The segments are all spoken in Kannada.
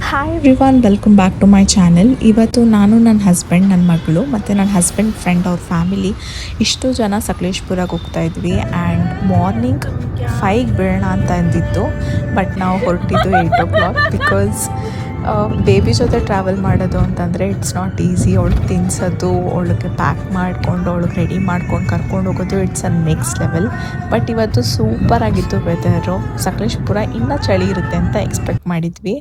Hi everyone, welcome back to my channel. ಇವತ್ತು ನಾನು, ನನ್ನ ಹಸ್ಬೆಂಡ್, ನನ್ನ ಮಗಳು ಮತ್ತು ನನ್ನ ಹಸ್ಬೆಂಡ್ ಫ್ರೆಂಡ್ ಅವ್ರ ಫ್ಯಾಮಿಲಿ ಇಷ್ಟು ಜನ ಸಕಲೇಶ್ಪುರಕ್ಕೆ ಹೋಗ್ತಾ ಇದ್ವಿ. ಆ್ಯಂಡ್ ಮಾರ್ನಿಂಗ್ 5ಗೆ ಬಿಡೋಣ ಅಂತ ಅಂದಿತ್ತು, ಬಟ್ ನಾವು ಹೊರಟಿದ್ದು 8 o'clock ಬಿಕಾಸ್ ಬೇಬಿ ಜೊತೆ ಟ್ರಾವೆಲ್ ಮಾಡೋದು ಅಂತಂದರೆ ಇಟ್ಸ್ ನಾಟ್ ಈಸಿ. ಅವಳಿಗೆ ತಿನ್ಸೋದು, ಅವಳಿಗೆ ಪ್ಯಾಕ್ ಮಾಡಿಕೊಂಡು ಅವಳಿಗೆ ರೆಡಿ ಮಾಡ್ಕೊಂಡು ಕರ್ಕೊಂಡು ಹೋಗೋದು it's a next level. But ಇವತ್ತು ಸೂಪರಾಗಿತ್ತು ವೆದರು. ಸಕಲೇಶ್ಪುರ ಇನ್ನೂ ಚಳಿ ಇರುತ್ತೆ ಅಂತ ಎಕ್ಸ್ಪೆಕ್ಟ್ ಮಾಡಿದ್ವಿ.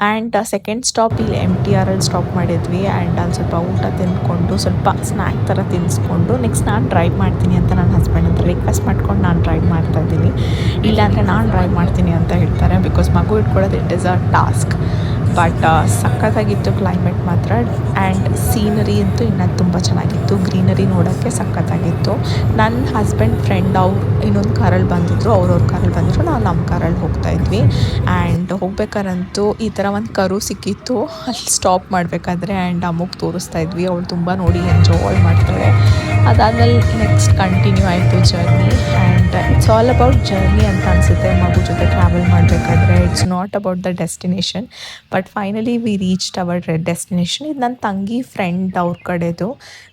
ಆ್ಯಂಡ್ ಸೆಕೆಂಡ್ ಸ್ಟಾಪ್ ಇಲ್ಲಿ MTR ಅಲ್ಲಿ ಸ್ಟಾಪ್ ಮಾಡಿದ್ವಿ. ಆ್ಯಂಡ್ ಅಲ್ಲಿ ಸ್ವಲ್ಪ ಊಟ ತಿಂದ್ಕೊಂಡು ಸ್ವಲ್ಪ ಸ್ನ್ಯಾಕ್ ಥರ ತಿನ್ನಿಸ್ಕೊಂಡು ನೆಕ್ಸ್ಟ್ ನಾನು ಡ್ರೈವ್ ಮಾಡ್ತೀನಿ ಅಂತ ನನ್ನ ಹಸ್ಬೆಂಡ್ ಅಂತ ರಿಕ್ವೆಸ್ಟ್ ಮಾಡ್ಕೊಂಡು ನಾನು ಡ್ರೈವ್ ಮಾಡ್ತಾಯಿದ್ದೀನಿ. ಇಲ್ಲಾಂದರೆ ನಾನು ಡ್ರೈವ್ ಮಾಡ್ತೀನಿ ಅಂತ ಹೇಳ್ತಾರೆ, ಬಿಕಾಸ್ ಮಗು ಇಟ್ಕೊಳ್ಳೋದು it is a task. But ಸಖತ್ತಾಗಿತ್ತು ಕ್ಲೈಮೇಟ್ ಮಾತ್ರ. ಆ್ಯಂಡ್ ಸೀನರಿ ಅಂತೂ ಇನ್ನೂ ತುಂಬ ಚೆನ್ನಾಗಿತ್ತು. ಗ್ರೀನರಿ ನೋಡೋಕ್ಕೆ ಸಖತ್ತಾಗಿತ್ತು. ನನ್ನ ಹಸ್ಬೆಂಡ್ ಫ್ರೆಂಡ್ ಅವ್ರು ಇನ್ನೊಂದು ಕಾರಲ್ಲಿ ಬಂದಿದ್ದರು, ಅವ್ರವ್ರ ಕಾರಲ್ಲಿ ಬಂದಿದ್ರು, ನಾವು ನಮ್ಮ ಕಾರಲ್ಲಿ ಹೋಗ್ತಾಯಿದ್ವಿ. ಆ್ಯಂಡ್ ಹೋಗ್ಬೇಕಾರಂತೂ ಈ ಥರ ಒಂದು ಕರು ಸಿಕ್ಕಿತ್ತು ಅಲ್ಲಿ ಸ್ಟಾಪ್ ಮಾಡಬೇಕಾದ್ರೆ. ಆ್ಯಂಡ್ ಅಮ್ಮಗೆ ತೋರಿಸ್ತಾ ಇದ್ವಿ, ಅವಳು ತುಂಬ ನೋಡಿ ಎಂಜಾಯ್ ಮಾಡ್ತಾಳೆ. ಅದಾದಮೇಲೆ ನೆಕ್ಸ್ಟ್ ಕಂಟಿನ್ಯೂ ಆಯಿತು journey. And it's all about journey ಅಂತ ಅನಿಸುತ್ತೆ ಮಗು ಜೊತೆ ಟ್ರಾವೆಲ್ ಮಾಡಬೇಕಾದ್ರೆ. It's not about the destination. But finally we reached our destination. ಇದು ನನ್ನ ತಂಗಿ ಫ್ರೆಂಡ್ ಅವ್ರ ಕಡೆದು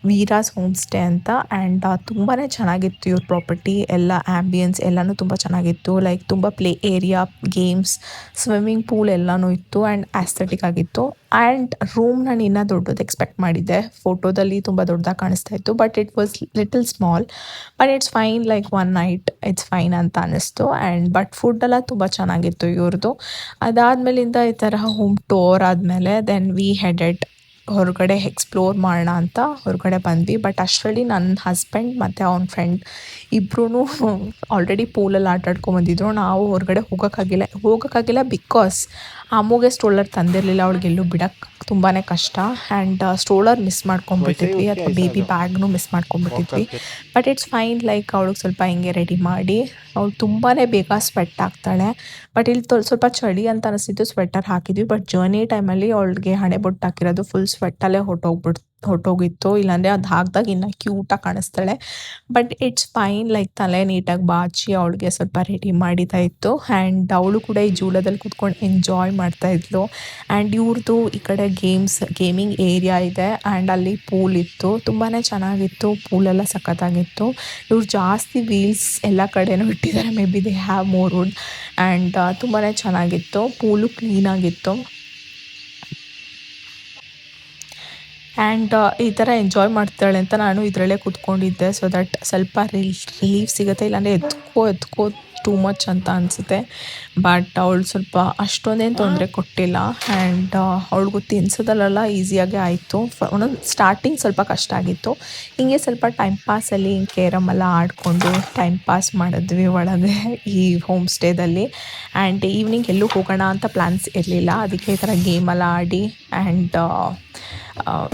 ವೀರಾಸ್ ಹೋಮ್ ಸ್ಟೇ ಅಂತ. ಆ್ಯಂಡ್ ತುಂಬಾ ಚೆನ್ನಾಗಿತ್ತು ಇವ್ರ ಪ್ರಾಪರ್ಟಿ. ಎಲ್ಲ ಆ್ಯಂಬಿಯನ್ಸ್ ಎಲ್ಲನೂ ತುಂಬ ಚೆನ್ನಾಗಿತ್ತು. ಲೈಕ್ ತುಂಬ play area, games, swimming pool ಎಲ್ಲನೂ ಇತ್ತು. ಆ್ಯಂಡ್ ಆಸ್ಥೆಟಿಕ್ ಆಗಿತ್ತು. ಆ್ಯಂಡ್ ರೂಮ್ ನಾನು ಇನ್ನೂ ದೊಡ್ಡದು ಎಕ್ಸ್ಪೆಕ್ಟ್ ಮಾಡಿದ್ದೆ. ಫೋಟೋದಲ್ಲಿ ತುಂಬ ದೊಡ್ಡದಾಗಿ ಕಾಣಿಸ್ತಾ ಇತ್ತು, but it was little small. But it's fine, like one night it's fine ಅಂತ ಅನ್ನಿಸ್ತು. ಆ್ಯಂಡ್ ಬಟ್ ಫುಡ್ಡೆಲ್ಲ ತುಂಬ ಚೆನ್ನಾಗಿತ್ತು ಇವ್ರದ್ದು. ಅದಾದಮೇಲಿಂದ ಈ ಥರ ಹೋಮ್ ಟೂರ್ ಆದಮೇಲೆ ದೆನ್ ವಿ ಹೆಡೆಡ್ ಹೊರಗಡೆ ಎಕ್ಸ್ಪ್ಲೋರ್ ಮಾಡೋಣ ಅಂತ ಹೊರಗಡೆ ಬಂದ್ವಿ. ಬಟ್ ಅಷ್ಟರಲ್ಲಿ ನನ್ನ ಹಸ್ಬೆಂಡ್ ಮತ್ತು ಅವ್ನ ಫ್ರೆಂಡ್ ಇಬ್ಬರೂ ಆಲ್ರೆಡಿ ಪೂಲಲ್ಲಿ ಆಟಾಡ್ಕೊಂಬಂದಿದ್ರು. ನಾವು ಹೊರಗಡೆ ಹೋಗೋಕ್ಕಾಗಿಲ್ಲ ಬಿಕಾಸ್ ಅಮ್ಮುಗೆ ಸ್ಟ್ರೋಲರ್ ತಂದಿರಲಿಲ್ಲ. ಅವಳಿಗೆಲ್ಲೂ ಬಿಡೋಕ್ಕೆ ತುಂಬಾ ಕಷ್ಟ. ಆ್ಯಂಡ್ ಸ್ಟ್ರೋಲರ್ ಮಿಸ್ ಮಾಡ್ಕೊಂಡ್ಬಿಟ್ಟಿದ್ವಿ, ಅಥವಾ ಬೇಬಿ ಬ್ಯಾಗ್ನೂ ಮಿಸ್ ಮಾಡ್ಕೊಂಡ್ಬಿಟ್ಟಿದ್ವಿ. ಬಟ್ ಇಟ್ಸ್ ಫೈನ್, ಲೈಕ್ ಅವಳಿಗೆ ಸ್ವಲ್ಪ ಹಿಂಗೆ ರೆಡಿ ಮಾಡಿ. ಅವಳು ತುಂಬಾ ಬೇಗ ಸ್ವೆಟ್ ಆಗ್ತಾಳೆ. ಬಟ್ ಇಲ್ಲಿ ಸ್ವಲ್ಪ ಚಳಿ ಅಂತ ಅನಿಸ್ತಿತ್ತು, ಸ್ವೆಟರ್ ಹಾಕಿದ್ವಿ. ಬಟ್ ಜರ್ನಿ ಟೈಮಲ್ಲಿ ಅವಳಿಗೆ ಹಣೆ ಬೊಟ್ಟು ಹಾಕಿರೋದು ಫುಲ್ ಸ್ವೆಟ್ಟಲ್ಲೇ ಹೊಟ್ಟೋಗಿತ್ತು. ಇಲ್ಲಾಂದರೆ ಅದು ಹಾಕಿದಾಗ ಇನ್ನೂ ಕ್ಯೂಟಾಗಿ ಕಾಣಿಸ್ತಾಳೆ. ಬಟ್ ಇಟ್ಸ್ ಫೈನ್, ಲೈಕ್ ತಲೆ ನೀಟಾಗಿ ಬಾಚಿ ಅವಳಿಗೆ ಸ್ವಲ್ಪ ರೆಡಿ ಮಾಡಿತಾ ಇತ್ತು. ಆ್ಯಂಡ್ ಅವಳು ಕೂಡ ಈ ಜೂಲದಲ್ಲಿ ಕೂತ್ಕೊಂಡು ಎಂಜಾಯ್ ಮಾಡ್ತಾಯಿದ್ಲು. ಆ್ಯಂಡ್ ಇವ್ರದ್ದು ಈ ಕಡೆ ಗೇಮಿಂಗ್ ಏರಿಯಾ ಇದೆ. ಆ್ಯಂಡ್ ಅಲ್ಲಿ ಪೂಲ್ ಇತ್ತು, ತುಂಬಾ ಚೆನ್ನಾಗಿತ್ತು. ಪೂಲೆಲ್ಲ ಸಖತ್ತಾಗಿತ್ತು. ಇವ್ರು ಜಾಸ್ತಿ ವೀಲ್ಸ್ ಎಲ್ಲ ಕಡೆನೂ ಇಟ್ಟಿದ್ದಾರೆ. Maybe they have more wood. And ತುಂಬಾ ಚೆನ್ನಾಗಿತ್ತು. ಪೂಲು ಕ್ಲೀನಾಗಿತ್ತು. ಆ್ಯಂಡ್ ಈ ಥರ ಎಂಜಾಯ್ ಮಾಡ್ತಾಳೆ ಅಂತ ನಾನು ಇದರಲ್ಲೇ ಕೂತ್ಕೊಂಡಿದ್ದೆ, ಸೊ ದಟ್ ಸ್ವಲ್ಪ ರಿಲೀಫ್ ಸಿಗುತ್ತೆ. ಇಲ್ಲಾಂದರೆ ಎತ್ಕೋ ಟೂ ಮಚ್ ಅಂತ ಅನಿಸುತ್ತೆ. ಬಟ್ ಅವಳು ಸ್ವಲ್ಪ ಅಷ್ಟೊಂದೇನು ತೊಂದರೆ ಕೊಟ್ಟಿಲ್ಲ. ಆ್ಯಂಡ್ ಅವಳಿಗೂ ತಿನ್ಸೋದಲ್ಲೆಲ್ಲ ಈಸಿಯಾಗೇ ಆಯಿತು. ಒಂದೊಂದು ಸ್ಟಾರ್ಟಿಂಗ್ ಸ್ವಲ್ಪ ಕಷ್ಟ ಆಗಿತ್ತು. ಹಿಂಗೆ ಸ್ವಲ್ಪ ಟೈಮ್ ಪಾಸಲ್ಲಿ ಹಿಂಗೆ ಕೇರಮೆಲ್ಲ ಆಡಿಕೊಂಡು ಟೈಮ್ ಪಾಸ್ ಮಾಡಿದ್ವಿ ಒಳಗೆ ಈ ಹೋಮ್ ಸ್ಟೇದಲ್ಲಿ. ಆ್ಯಂಡ್ ಈವ್ನಿಂಗ್ ಎಲ್ಲೂ ಹೋಗೋಣ ಅಂತ ಪ್ಲ್ಯಾನ್ಸ್ ಇರಲಿಲ್ಲ, ಅದಕ್ಕೆ ಈ ಥರ ಗೇಮೆಲ್ಲ ಆಡಿ ಆ್ಯಂಡ್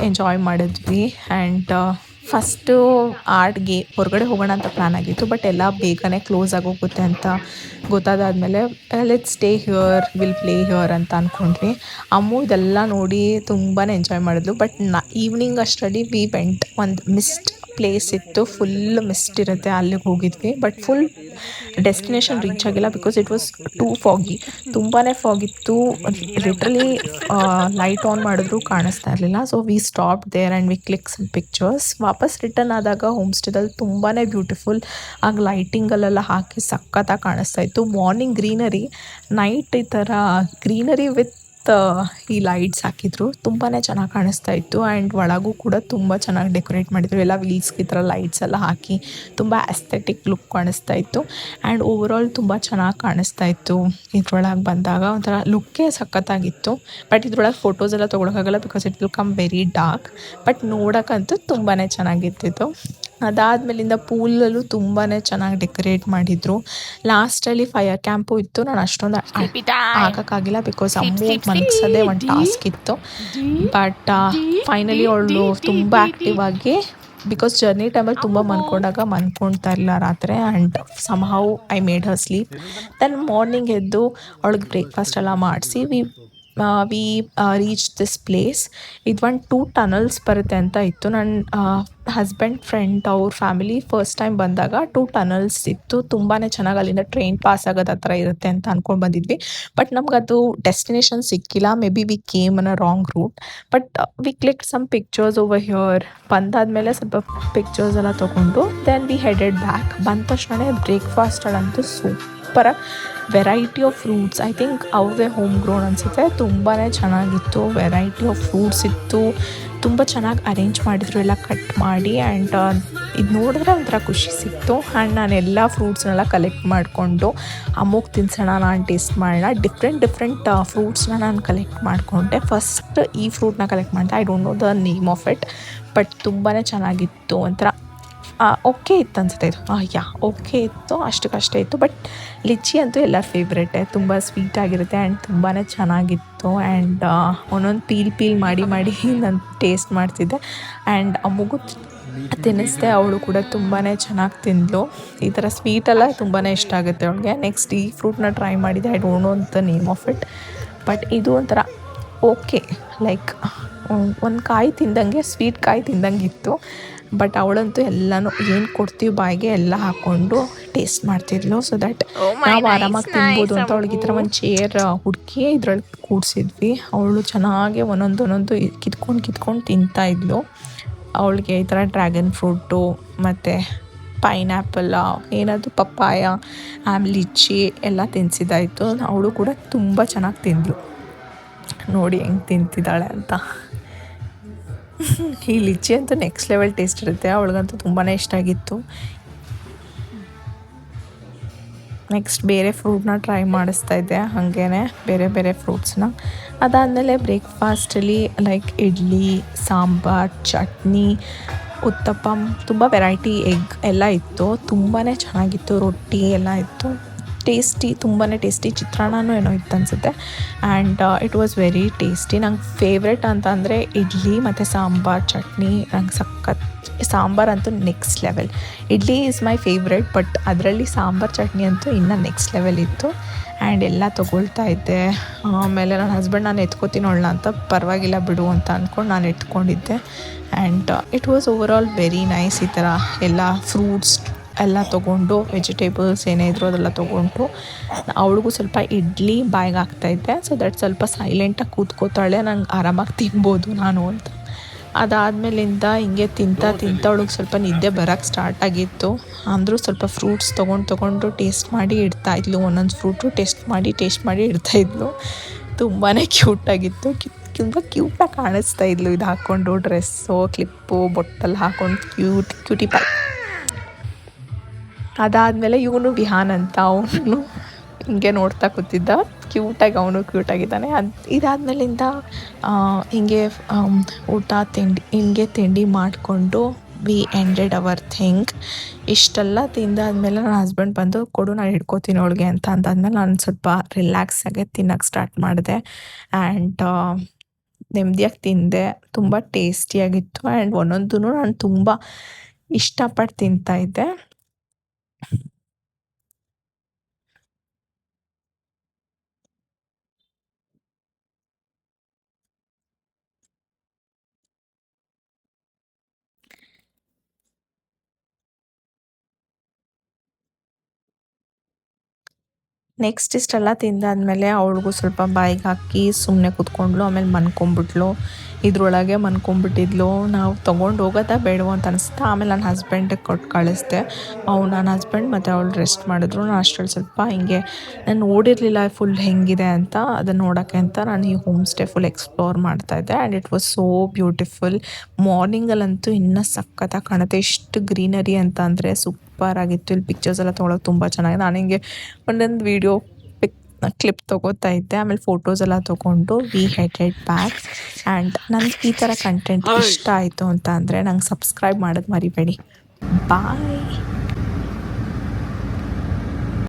ಎಂಜಾಯ್ ಮಾಡಿದ್ವಿ. ಆ್ಯಂಡ್ ಫಸ್ಟು ಹೊರಗಡೆ ಹೋಗೋಣ ಅಂತ ಪ್ಲ್ಯಾನ್ ಆಗಿತ್ತು. ಬಟ್ ಎಲ್ಲ ಬೇಗನೆ ಕ್ಲೋಸ್ ಆಗೋಗುತ್ತೆ ಅಂತ ಗೊತ್ತಾದಾದಮೇಲೆ let's stay here, will play here ಅಂತ ಅಂದ್ಕೊಂಡ್ವಿ. ಅಮ್ಮು ಇದೆಲ್ಲ ನೋಡಿ ತುಂಬಾ ಎಂಜಾಯ್ ಮಾಡಿದ್ಲು. ಬಟ್ ಈವ್ನಿಂಗ್ ಅಷ್ಟರಲ್ಲಿ ವಿ ವೆಂಟ್, ಒಂದು ಮಿಸ್ಟ್ ಪ್ಲೇಸ್ ಇತ್ತು, ಫುಲ್ ಮಿಸ್ಟ್ ಇರುತ್ತೆ, ಅಲ್ಲಿಗೆ ಹೋಗಿದ್ವಿ. ಬಟ್ ಫುಲ್ ಡೆಸ್ಟಿನೇಷನ್ ರೀಚ್ ಆಗಿಲ್ಲ because it was too foggy, ತುಂಬಾ ಫಾಗಿತ್ತು. ಲಿಟ್ರಲಿ ಲೈಟ್ ಆನ್ ಮಾಡಿದ್ರು ಕಾಣಿಸ್ತಾ ಇರಲಿಲ್ಲ. So we stop there and we click some pictures. ವಾಪಸ್ ರಿಟರ್ನ್ ಆದಾಗ ಹೋಮ್ ಸ್ಟೇದಲ್ಲಿ ತುಂಬಾ ಬ್ಯೂಟಿಫುಲ್ ಆಗಿ ಲೈಟಿಂಗಲ್ಲೆಲ್ಲ ಹಾಕಿ ಸಖತ್ತಾಗಿ ಕಾಣಿಸ್ತಾ ಇತ್ತು. ಮಾರ್ನಿಂಗ್ ಗ್ರೀನರಿ, ನೈಟ್ ಈ ಥರ ಗ್ರೀನರಿ ವಿತ್ ಈ ಲೈಟ್ಸ್ ಹಾಕಿದ್ರು, ತುಂಬಾ ಚೆನ್ನಾಗಿ ಕಾಣಿಸ್ತಾ ಇತ್ತು. ಆ್ಯಂಡ್ ಒಳಗೂ ಕೂಡ ತುಂಬ ಚೆನ್ನಾಗಿ ಡೆಕೋರೇಟ್ ಮಾಡಿದ್ರು. ಎಲ್ಲ ವೀಲ್ಸ್ಗೆ ಈ ಥರ ಲೈಟ್ಸ್ ಎಲ್ಲ ಹಾಕಿ ತುಂಬ ಅಸ್ಥೆಟಿಕ್ ಲುಕ್ ಕಾಣಿಸ್ತಾ ಇತ್ತು. ಆ್ಯಂಡ್ ಓವರಾಲ್ ತುಂಬ ಚೆನ್ನಾಗಿ ಕಾಣಿಸ್ತಾ ಇತ್ತು. ಇದ್ರೊಳಗೆ ಬಂದಾಗ ಒಂಥರ ಲುಕ್ಕೇ ಸಖತ್ತಾಗಿತ್ತು. ಬಟ್ ಇದ್ರೊಳಗೆ ಫೋಟೋಸ್ ಎಲ್ಲ ತೊಗೊಳಕ್ಕಾಗಲ್ಲ because it will come very dark. But ನೋಡೋಕ್ಕಂತೂ ತುಂಬಾ ಚೆನ್ನಾಗಿರ್ತಿತ್ತು. ಅದಾದಮೇಲಿಂದ ಪೂಲಲ್ಲೂ ತುಂಬಾ ಚೆನ್ನಾಗಿ ಡೆಕೋರೇಟ್ ಮಾಡಿದರು. ಲಾಸ್ಟಲ್ಲಿ ಫೈರ್ ಕ್ಯಾಂಪು ಇತ್ತು. ನಾನು ಅಷ್ಟೊಂದು ಹಾಕೋಕ್ಕಾಗಿಲ್ಲ ಬಿಕಾಸ್ ಅಮ್ಮು ಮನ್ಸೋದೇ ಒಂದು ಟಾಸ್ಕ್ ಇತ್ತು. ಬಟ್ ಫೈನಲಿ ಅವಳು ತುಂಬ ಆ್ಯಕ್ಟಿವ್ ಆಗಿ, ಬಿಕಾಸ್ ಜರ್ನಿ ಟೈಮಲ್ಲಿ ತುಂಬ ಮನ್ಕೊಳ್ತಾ ಇಲ್ಲ ರಾತ್ರಿ. And somehow I made her sleep. Then morning ಎದ್ದು ಅವಳಿಗೆ ಬ್ರೇಕ್ಫಾಸ್ಟ್ ಎಲ್ಲ ಮಾಡಿಸಿ we we reach this place. ಇದು ಒಂದು 2 ಟನಲ್ಸ್ ಬರುತ್ತೆ ಅಂತ ಇತ್ತು. ನನ್ನ ಹಸ್ಬೆಂಡ್ ಫ್ರೆಂಡ್ ಅವ್ರ ಫ್ಯಾಮಿಲಿ ಫಸ್ಟ್ ಟೈಮ್ ಬಂದಾಗ 2 ಟನಲ್ಸ್ ಇತ್ತು. ತುಂಬಾ ಚೆನ್ನಾಗಿ ಅಲ್ಲಿಂದ ಟ್ರೈನ್ ಪಾಸ್ ಆಗೋದು ಆ ಥರ ಇರುತ್ತೆ ಅಂತ ಅಂದ್ಕೊಂಡು ಬಂದಿದ್ವಿ. ಬಟ್ ನಮಗದು ಡೆಸ್ಟಿನೇಷನ್ ಸಿಕ್ಕಿಲ್ಲ. Maybe we came on a wrong route. But we click some pictures over here. ಬಂದಾದಮೇಲೆ ಸ್ವಲ್ಪ ಪಿಕ್ಚರ್ಸ್ ಎಲ್ಲ ತೊಗೊಂಡು ದೆನ್ ವಿ ಹೆಡೆಡ್ ಬ್ಯಾಕ್. ಬಂದ ತಕ್ಷಣ ಬ್ರೇಕ್ಫಾಸ್ಟಲ್ಲಂತೂ ಸೂಪರಾಗಿ variety of fruits, I think ಅವೇ ಹೋಮ್ ಗ್ರೋನ್ ಅನಿಸುತ್ತೆ, ತುಂಬಾ ಚೆನ್ನಾಗಿತ್ತು. ವೆರೈಟಿ ಆಫ್ ಫ್ರೂಟ್ಸ್ ಇತ್ತು, ತುಂಬ ಚೆನ್ನಾಗಿ ಅರೇಂಜ್ ಮಾಡಿದರು ಎಲ್ಲ ಕಟ್ ಮಾಡಿ. ಆ್ಯಂಡ್ ಇದು ನೋಡಿದ್ರೆ ಒಂಥರ ಖುಷಿ ಸಿಕ್ತು. ಆ್ಯಂಡ್ ನಾನು ಎಲ್ಲ ಫ್ರೂಟ್ಸ್ನೆಲ್ಲ ಕಲೆಕ್ಟ್ ಮಾಡಿಕೊಂಡು ಅಮ್ಮಗೆ ತಿನ್ಸೋಣ, ನಾನು ಟೇಸ್ಟ್ ಮಾಡೋಣ. ಡಿಫ್ರೆಂಟ್ ಫ್ರೂಟ್ಸ್ನ ನಾನು ಕಲೆಕ್ಟ್ ಮಾಡಿಕೊಂಡೆ. ಫಸ್ಟ್ ಈ ಫ್ರೂಟ್ನ ಕಲೆಕ್ಟ್ ಮಾಡಿದೆ. I don't know the name of it, but ತುಂಬಾ ಚೆನ್ನಾಗಿತ್ತು. ಒಂಥರ ಓಕೆ ಇತ್ತು ಅನ್ಸುತ್ತೆ ಇದು. ಓಕೆ ಇತ್ತು, ಅಷ್ಟಕ್ಕಷ್ಟೇ ಇತ್ತು. ಬಟ್ ಲಿಚ್ಚಿ ಅಂತೂ ಎಲ್ಲರ ಫೇವ್ರೇಟೇ, ತುಂಬ ಸ್ವೀಟಾಗಿರುತ್ತೆ ಆ್ಯಂಡ್ ತುಂಬಾ ಚೆನ್ನಾಗಿತ್ತು. ಆ್ಯಂಡ್ ಒಂದೊಂದು ಪೀಲ್ ಮಾಡಿ ನಾನು ಟೇಸ್ಟ್ ಮಾಡ್ತಿದ್ದೆ. ಆ್ಯಂಡ್ ಅಮ್ಮಗೂ ತಿನ್ನಿಸ್ದೆ, ಅವಳು ಕೂಡ ತುಂಬಾ ಚೆನ್ನಾಗಿ ತಿಂದಳು. ಈ ಥರ ಸ್ವೀಟೆಲ್ಲ ತುಂಬಾ ಇಷ್ಟ ಆಗುತ್ತೆ ಅವಳಿಗೆ. ನೆಕ್ಸ್ಟ್ ಈ ಫ್ರೂಟ್ನ ಟ್ರೈ ಮಾಡಿದೆ. I don't know the name of it, but ಇದು ಒಂಥರ ಓಕೆ, ಲೈಕ್ ಒಂದು ಕಾಯಿ ತಿಂದಂಗೆ, ಸ್ವೀಟ್ ಕಾಯಿ ತಿಂದಂಗೆ ಇತ್ತು. ಬಟ್ ಅವಳಂತೂ ಎಲ್ಲನೂ ಏನು ಕೊಡ್ತೀವಿ ಬಾಯಿಗೆ ಎಲ್ಲ ಹಾಕ್ಕೊಂಡು ಟೇಸ್ಟ್ ಮಾಡ್ತಿದ್ಲು. ಸೊ ದ್ಯಾಟ್ ನಾವು ಆರಾಮಾಗಿ ತಿನ್ಬೋದು ಅಂತ ಅವಳಿಗೆ ಈ ಥರ ಒಂದು ಚೇರ್ ಹುಡುಕಿ ಇದ್ರಲ್ಲಿ ಕೂಡಿಸಿದ್ವಿ. ಅವಳು ಚೆನ್ನಾಗಿ ಒಂದೊಂದು ಕಿತ್ಕೊಂಡು ತಿಂತಾಯಿದ್ಲು. ಅವಳಿಗೆ ಈ ಥರ ಡ್ರ್ಯಾಗನ್ ಫ್ರೂಟು ಮತ್ತು ಪೈನಾಪಲ್, ಏನದು ಪಪ್ಪಾಯ, ಲಿಚ್ಚಿ ಎಲ್ಲ ತಿನ್ನಿಸಿದ್ದಾಯಿತು. ಅವಳು ಕೂಡ ತುಂಬ ಚೆನ್ನಾಗಿ ತಿಂದಳು. ನೋಡಿ ಹೆಂಗೆ ತಿಂತಿದ್ದಾಳೆ ಅಂತ. ಈ ಲಿಚ್ಚಿ ಅಂತೂ ನೆಕ್ಸ್ಟ್ ಲೆವೆಲ್ ಟೇಸ್ಟ್ ಇರುತ್ತೆ. ಅವಳಿಗಂತೂ ತುಂಬಾ ಇಷ್ಟ ಆಗಿತ್ತು. ನೆಕ್ಸ್ಟ್ ಬೇರೆ ಫ್ರೂಟ್ನ ಟ್ರೈ ಮಾಡಿಸ್ತಾ ಇದ್ದೆ, ಹಾಗೇ ಬೇರೆ ಫ್ರೂಟ್ಸ್ನ. ಅದಾದಮೇಲೆ ಬ್ರೇಕ್ಫಾಸ್ಟಲ್ಲಿ ಲೈಕ್ ಇಡ್ಲಿ, ಸಾಂಬಾರ್, ಚಟ್ನಿ, ಉತ್ತಪ್ಪಂ, ತುಂಬ ವೆರೈಟಿ ಎಗ್ ಎಲ್ಲ ಇತ್ತು. ತುಂಬಾ ಚೆನ್ನಾಗಿತ್ತು. ರೊಟ್ಟಿ ಎಲ್ಲ ಇತ್ತು. ತುಂಬಾ ಟೇಸ್ಟಿ. ಚಿತ್ರಾನ್ನನೂ ಏನೋ ಇತ್ತು ಅನಿಸುತ್ತೆ. And it was very tasty. ನಂಗೆ ಫೇವ್ರೆಟ್ ಅಂತಂದರೆ ಇಡ್ಲಿ ಮತ್ತು ಸಾಂಬಾರ್, ಚಟ್ನಿ. ನಂಗೆ ಸಖತ್ ಸಾಂಬಾರಂತೂ next level. Idli is my favourite, but ಅದರಲ್ಲಿ ಸಾಂಬಾರ್ ಚಟ್ನಿ ಅಂತೂ ಇನ್ನೂ ನೆಕ್ಸ್ಟ್ ಲೆವೆಲ್ ಇತ್ತು. ಆ್ಯಂಡ್ ಎಲ್ಲ ತೊಗೊಳ್ತಾ ಇದ್ದೆ. ಆಮೇಲೆ ನನ್ನ ಹಸ್ಬೆಂಡ್ ನಾನು ಎತ್ಕೋತೀನೋಳ ಅಂತ, ಪರವಾಗಿಲ್ಲ ಬಿಡು ಅಂತ ಅಂದ್ಕೊಂಡು ನಾನು ಎತ್ಕೊಂಡಿದ್ದೆ. And it was overall very nice. ಈ ಥರ ಎಲ್ಲ ಫ್ರೂಟ್ಸ್ ಎಲ್ಲ ತೊಗೊಂಡು, ವೆಜಿಟೇಬಲ್ಸ್ ಏನೇ ಇದ್ರು ಅದೆಲ್ಲ ತೊಗೊಂಡು ಅವಳಿಗೂ ಸ್ವಲ್ಪ ಇಡ್ಲಿ ಬಾಯಿಗೆ ಹಾಕ್ತಾಯಿದ್ದೆ. ಸೊ ದಟ್ ಸ್ವಲ್ಪ ಸೈಲೆಂಟಾಗಿ ಕೂತ್ಕೋತಾಳೆ, ನಂಗೆ ಆರಾಮಾಗಿ ತಿನ್ಬೋದು ನಾನು ಅಂತ. ಅದಾದಮೇಲಿಂದ ಹಿಂಗೆ ತಿಂತಾ ಅವಳಿಗೆ ಸ್ವಲ್ಪ ನಿದ್ದೆ ಬರೋಕ್ಕೆ ಸ್ಟಾರ್ಟ್ ಆಗಿತ್ತು. ಅಂದರೂ ಸ್ವಲ್ಪ ಫ್ರೂಟ್ಸ್ ತೊಗೊಂಡು ಟೇಸ್ಟ್ ಮಾಡಿ ಇಡ್ತಾಯಿದ್ಲು. ಒಂದೊಂದು ಫ್ರೂಟು ಟೇಸ್ಟ್ ಮಾಡಿ ಇಡ್ತಾಯಿದ್ಲು. ತುಂಬಾ ಕ್ಯೂಟಾಗಿತ್ತು. ತುಂಬ ಕ್ಯೂಟಾಗಿ ಕಾಣಿಸ್ತಾ ಇದ್ಲು ಇದು ಹಾಕ್ಕೊಂಡು, ಡ್ರೆಸ್ಸು, ಕ್ಲಿಪ್ಪು, ಬೊಟ್ಟಲ್ಲಿ ಹಾಕ್ಕೊಂಡು ಕ್ಯೂಟಿ ಪಾಯ್. ಅದಾದಮೇಲೆ ಇವನು ವಿಹಾನ್ ಅಂತ, ಅವನು ಹಿಂಗೆ ನೋಡ್ತಾ ಕೂತಿದ್ದ. ಅವನು ಕ್ಯೂಟಾಗಿದ್ದಾನೆ. ಇದಾದಮೇಲಿಂದ ಹಿಂಗೆ ಊಟ ತಿಂಡಿ ಮಾಡಿಕೊಂಡು ವಿ ಎಂಡೆಡ್ ಅವರ್ ಥಿಂಗ್. ಇಷ್ಟೆಲ್ಲ ತಿಂದಾದ್ಮೇಲೆ ನನ್ನ ಹಸ್ಬೆಂಡ್ ಬಂದು ಕೊಡು ನಾನು ಹಿಡ್ಕೋತೀನಿ ಅವಳಿಗೆ ಅಂತ ಅಂದಾದ್ಮೇಲೆ ನಾನು ಸ್ವಲ್ಪ ರಿಲ್ಯಾಕ್ಸ್ ಆಗಿ ತಿನ್ನೋಕ್ಕೆ ಸ್ಟಾರ್ಟ್ ಮಾಡಿದೆ. ಆ್ಯಂಡ್ ನೆಮ್ಮದಿಯಾಗಿ ತಿಂದೆ. ತುಂಬ ಟೇಸ್ಟಿಯಾಗಿತ್ತು. ಆ್ಯಂಡ್ ಒಂದೊಂದೂ ನಾನು ತುಂಬ ಇಷ್ಟಪಟ್ಟು ತಿಂತಾಯಿದ್ದೆ. ನೆಕ್ಸ್ಟ್ ಇಷ್ಟೆಲ್ಲ ತಿಂದಾದ್ಮೇಲೆ ಅವಳಿಗೂ ಸ್ವಲ್ಪ ಬಾಯಿಗೆ ಹಾಕಿ ಸುಮ್ಮನೆ ಕೂತ್ಕೊಂಡ್ಳು. ಆಮೇಲೆ ಮನ್ಕೊಂಬಿಟ್ಲು. ಇದ್ರೊಳಗೆ ಮನ್ಕೊಂಬಿಟ್ಟಿದ್ಲು. ನಾವು ತೊಗೊಂಡು ಹೋಗೋದಾ ಬೇಡವೋ ಅಂತ ಅನಿಸ್ತಾ ಆಮೇಲೆ ನನ್ನ ಹಸ್ಬೆಂಡಿಗೆ ಕೊಟ್ಟು ಕಳಿಸ್ದೆ. ನನ್ನ ಹಸ್ಬೆಂಡ್ ಮತ್ತು ಅವಳು ರೆಸ್ಟ್ ಮಾಡಿದ್ರು. ನಾನು ಅಷ್ಟರಲ್ಲಿ ಸ್ವಲ್ಪ ಹಿಂಗೆ ನಾನು ನೋಡಿರಲಿಲ್ಲ ಫುಲ್ ಹೆಂಗಿದೆ ಅಂತ, ಅದನ್ನು ನೋಡೋಕ್ಕೆ ಅಂತ ನಾನು ಈ ಹೋಮ್ ಸ್ಟೇ ಫುಲ್ ಎಕ್ಸ್ಪ್ಲೋರ್ ಮಾಡ್ತಾಯಿದ್ದೆ. And it was so beautiful. ಮಾರ್ನಿಂಗಲ್ಲಂತೂ ಇನ್ನೂ ಸಖತ್ತಾಗಿ ಕಾಣುತ್ತೆ. ಎಷ್ಟು ಗ್ರೀನರಿ ಅಂತ ಅಂದರೆ ಸೂಪರ್ ಆಗಿತ್ತು. ಇಲ್ಲಿ ಪಿಕ್ಚರ್ಸ್ ಎಲ್ಲ ತೊಗೊಳಕ್ಕೆ ತುಂಬ ಚೆನ್ನಾಗಿದೆ. ನಾನು ಹಿಂಗೆ ಒಂದೊಂದು ವೀಡಿಯೋ ಕ್ಲಿಪ್ ತೊಗೋತಾ ಇದ್ದೆ. ಆಮೇಲೆ ಫೋಟೋಸ್ ಎಲ್ಲ ತೊಗೊಂಡು ವಿ ಹೆಡೆಡ್ ಬ್ಯಾಕ್. ಆ್ಯಂಡ್ ನನಗೆ ಈ ಥರ ಕಂಟೆಂಟ್ ಇಷ್ಟ ಆಯಿತು ಅಂತ ಅಂದರೆ ನಂಗೆ ಸಬ್ಸ್ಕ್ರೈಬ್ ಮಾಡೋದು ಮರಿಬೇಡಿ. ಬಾಯ್.